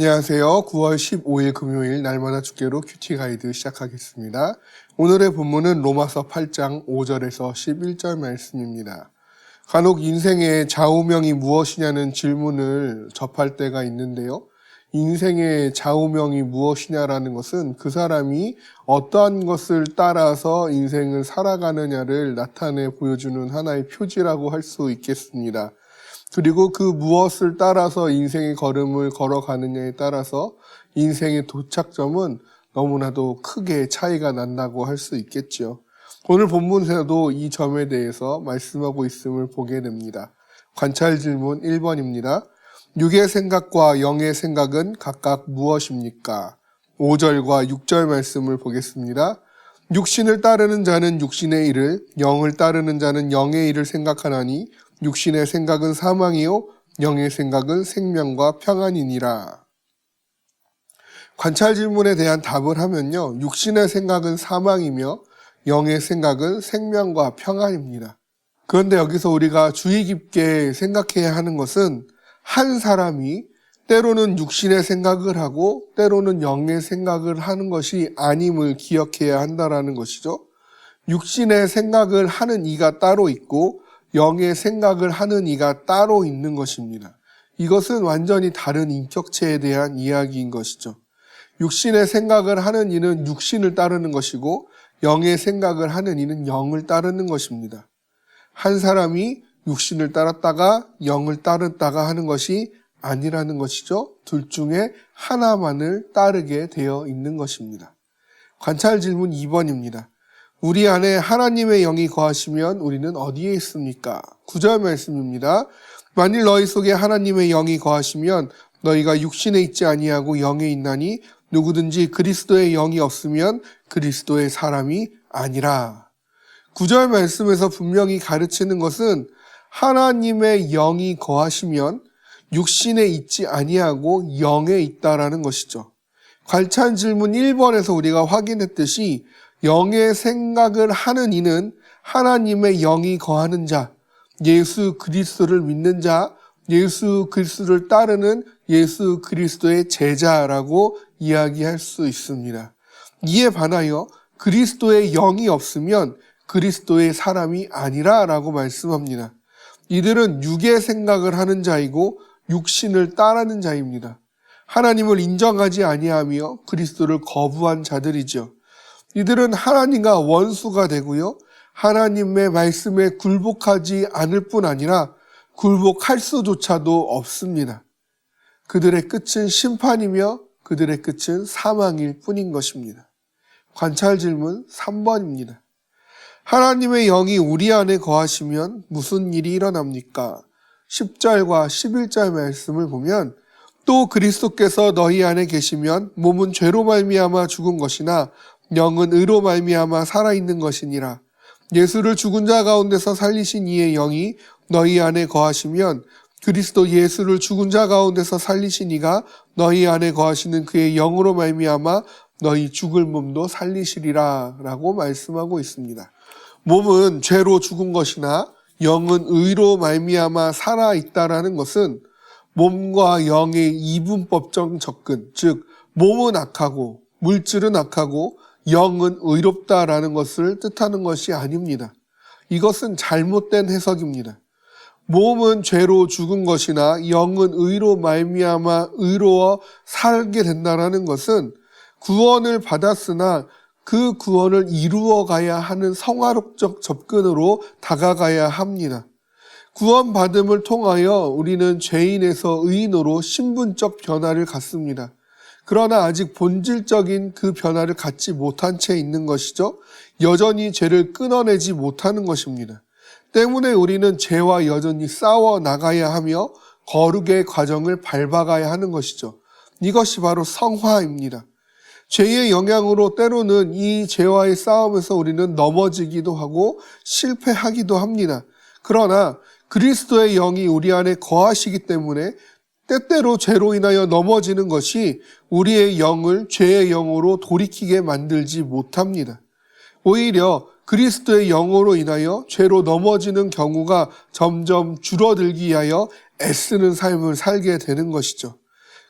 안녕하세요. 9월 15일 금요일 날마다 주께로 큐티 가이드 시작하겠습니다. 오늘의 본문은 로마서 8장 5절에서 11절 말씀입니다. 간혹 인생의 좌우명이 무엇이냐는 질문을 접할 때가 있는데요. 인생의 좌우명이 무엇이냐라는 것은 그 사람이 어떠한 것을 따라서 인생을 살아가느냐를 나타내 보여주는 하나의 표지라고 할 수 있겠습니다. 그리고 그 무엇을 따라서 인생의 걸음을 걸어가느냐에 따라서 인생의 도착점은 너무나도 크게 차이가 난다고 할 수 있겠죠. 오늘 본문에서도 이 점에 대해서 말씀하고 있음을 보게 됩니다. 관찰 질문 1번입니다. 육의 생각과 영의 생각은 각각 무엇입니까? 5절과 6절 말씀을 보겠습니다. 육신을 따르는 자는 육신의 일을, 영을 따르는 자는 영의 일을 생각하나니 육신의 생각은 사망이요 영의 생각은 생명과 평안이니라. 관찰 질문에 대한 답을 하면요. 육신의 생각은 사망이며 영의 생각은 생명과 평안입니다. 그런데 여기서 우리가 주의 깊게 생각해야 하는 것은 한 사람이 때로는 육신의 생각을 하고 때로는 영의 생각을 하는 것이 아님을 기억해야 한다는 것이죠. 육신의 생각을 하는 이가 따로 있고 영의 생각을 하는 이가 따로 있는 것입니다. 이것은 완전히 다른 인격체에 대한 이야기인 것이죠. 육신의 생각을 하는 이는 육신을 따르는 것이고 영의 생각을 하는 이는 영을 따르는 것입니다. 한 사람이 육신을 따랐다가 영을 따르다가 하는 것이 아니라는 것이죠. 둘 중에 하나만을 따르게 되어 있는 것입니다. 관찰 질문 2번입니다. 우리 안에 하나님의 영이 거하시면 우리는 어디에 있습니까? 9절 말씀입니다. 만일 너희 속에 하나님의 영이 거하시면 너희가 육신에 있지 아니하고 영에 있나니 누구든지 그리스도의 영이 없으면 그리스도의 사람이 아니라. 9절 말씀에서 분명히 가르치는 것은 하나님의 영이 거하시면 육신에 있지 아니하고 영에 있다라는 것이죠. 관찰 질문 1번에서 우리가 확인했듯이 영의 생각을 하는 이는 하나님의 영이 거하는 자, 예수 그리스도를 믿는 자, 예수 그리스도를 따르는 예수 그리스도의 제자라고 이야기할 수 있습니다. 이에 반하여 그리스도의 영이 없으면 그리스도의 사람이 아니라라고 말씀합니다. 이들은 육의 생각을 하는 자이고 육신을 따르는 자입니다. 하나님을 인정하지 아니하며 그리스도를 거부한 자들이죠. 이들은 하나님과 원수가 되고요. 하나님의 말씀에 굴복하지 않을 뿐 아니라 굴복할 수조차도 없습니다. 그들의 끝은 심판이며 그들의 끝은 사망일 뿐인 것입니다. 관찰 질문 3번입니다. 하나님의 영이 우리 안에 거하시면 무슨 일이 일어납니까? 10절과 11절 말씀을 보면 또 그리스도께서 너희 안에 계시면 몸은 죄로 말미암아 죽은 것이나 영은 의로 말미암아 살아있는 것이니라. 예수를 죽은 자 가운데서 살리신 이의 영이 너희 안에 거하시면 그리스도 예수를 죽은 자 가운데서 살리신 이가 너희 안에 거하시는 그의 영으로 말미암아 너희 죽을 몸도 살리시리라 라고 말씀하고 있습니다. 몸은 죄로 죽은 것이나 영은 의로 말미암아 살아있다라는 것은 몸과 영의 이분법적 접근, 즉 몸은 악하고 물질은 악하고 영은 의롭다라는 것을 뜻하는 것이 아닙니다. 이것은 잘못된 해석입니다. 몸은 죄로 죽은 것이나 영은 의로 말미암아 의로워 살게 된다는 것은 구원을 받았으나 그 구원을 이루어가야 하는 성화롭적 접근으로 다가가야 합니다. 구원받음을 통하여 우리는 죄인에서 의인으로 신분적 변화를 갖습니다. 그러나 아직 본질적인 그 변화를 갖지 못한 채 있는 것이죠. 여전히 죄를 끊어내지 못하는 것입니다. 때문에 우리는 죄와 여전히 싸워 나가야 하며 거룩의 과정을 밟아가야 하는 것이죠. 이것이 바로 성화입니다. 죄의 영향으로 때로는 이 죄와의 싸움에서 우리는 넘어지기도 하고 실패하기도 합니다. 그러나 그리스도의 영이 우리 안에 거하시기 때문에 때때로 죄로 인하여 넘어지는 것이 우리의 영을 죄의 영으로 돌이키게 만들지 못합니다. 오히려 그리스도의 영으로 인하여 죄로 넘어지는 경우가 점점 줄어들기 위하여 애쓰는 삶을 살게 되는 것이죠.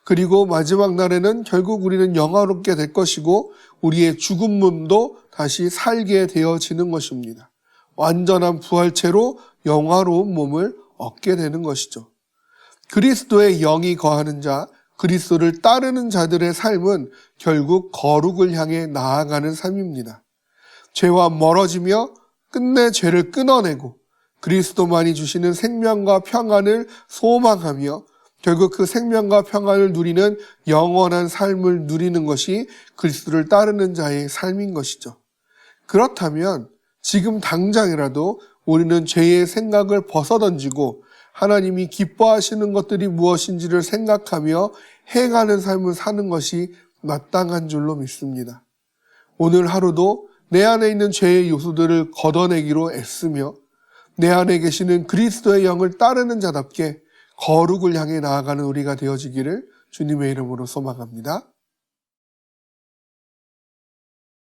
그리고 마지막 날에는 결국 우리는 영화롭게 될 것이고 우리의 죽은 몸도 다시 살게 되어지는 것입니다. 완전한 부활체로 영화로운 몸을 얻게 되는 것이죠. 그리스도의 영이 거하는 자, 그리스도를 따르는 자들의 삶은 결국 거룩을 향해 나아가는 삶입니다. 죄와 멀어지며 끝내 죄를 끊어내고 그리스도만이 주시는 생명과 평안을 소망하며 결국 그 생명과 평안을 누리는 영원한 삶을 누리는 것이 그리스도를 따르는 자의 삶인 것이죠. 그렇다면 지금 당장이라도 우리는 죄의 생각을 벗어던지고 하나님이 기뻐하시는 것들이 무엇인지를 생각하며 행하는 삶을 사는 것이 마땅한 줄로 믿습니다. 오늘 하루도 내 안에 있는 죄의 요소들을 걷어내기로 애쓰며 내 안에 계시는 그리스도의 영을 따르는 자답게 거룩을 향해 나아가는 우리가 되어지기를 주님의 이름으로 소망합니다.